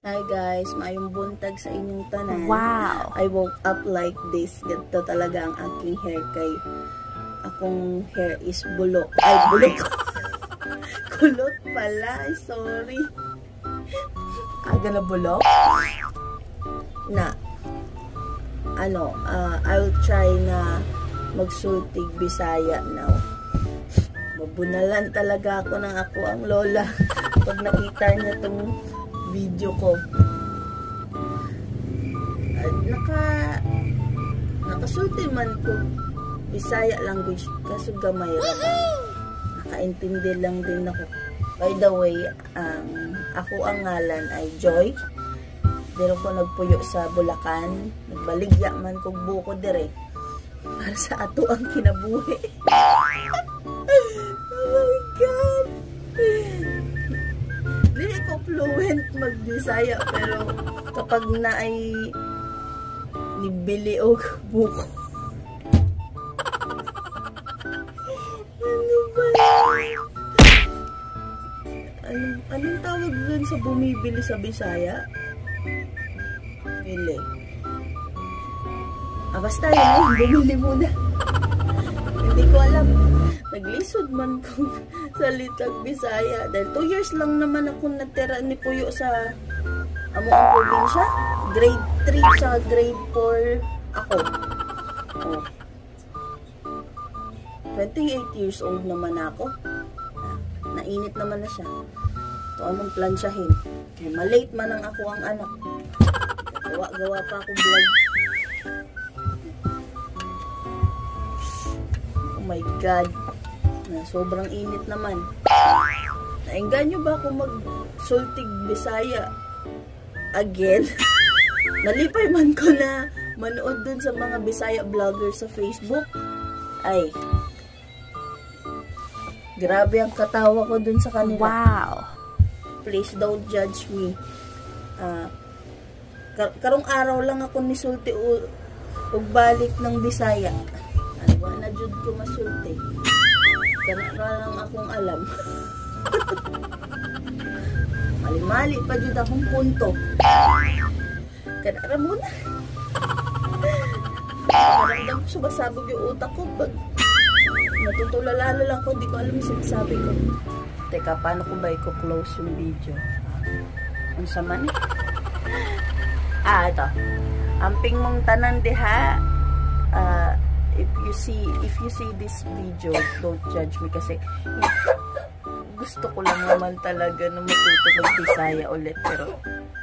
Hi guys, maayong buntag sa inyong tanan. Wow! I woke up like this. Ganito talaga ang aking hair kay akong hair is bulok. Ay, bulok. Kulot pala. Ay, sorry. Aga na bulok? Na, I'll try na magsultig Bisaya now. Mabunalan talaga ako ng ako ang lola pag nakita niya tong video ko. Nakasulti man ko Bisaya language kaso gamay ra. Nakaintindi lang din ako. By the way, ako ang ngalan ay Joy. Dero ko nagpuyo sa Bulacan. Nagbaligya man kog buko dire para sa ato ang kinabuhi. Oh my God! Hindi ko fluent mag-Bisaya pero kapag na ay nibili og buko. Ano ba? Anong tawag dun sa bumibili sa Bisaya? Bili. Basta yun, bumili muna. Hindi ko alam. Naglisod man kong salitag Bisaya. Dahil 2 years lang naman ako natira ni Puyo sa among probinsya. Grade 3 sa grade 4 ako. Oh. 28 years old naman ako. Nainit naman na siya. Ito among plansyahin. Kaya malate man ang ako ang anak. Gawa-gawa pa ako vlog. Oh my God. Sobrang init naman. Naenggan nyo ba ako mag-sultig Bisaya again? Nalipay man ko na manood dun sa mga Bisaya vloggers sa Facebook. Ay, grabe ang katawa ko dun sa kanila. Wow! Please don't judge me. Karong araw lang ako nisulti ug balik ng Bisaya. Ay, wala na jud ko masulti. Kana lang akong alam. Mali-mali pa jud akong punto. Kana mo na. Parang sumasabog yung utak ko pag natutulala lang ko, di ko alam yung sinasabi ko. Teka, paano ko ba i-close yung video? Ang sama ni? Ito. Amping mong tanan diha. If you see this video, don't judge me kasi gusto ko lang naman talaga na matuto mag-Bisaya ulit pero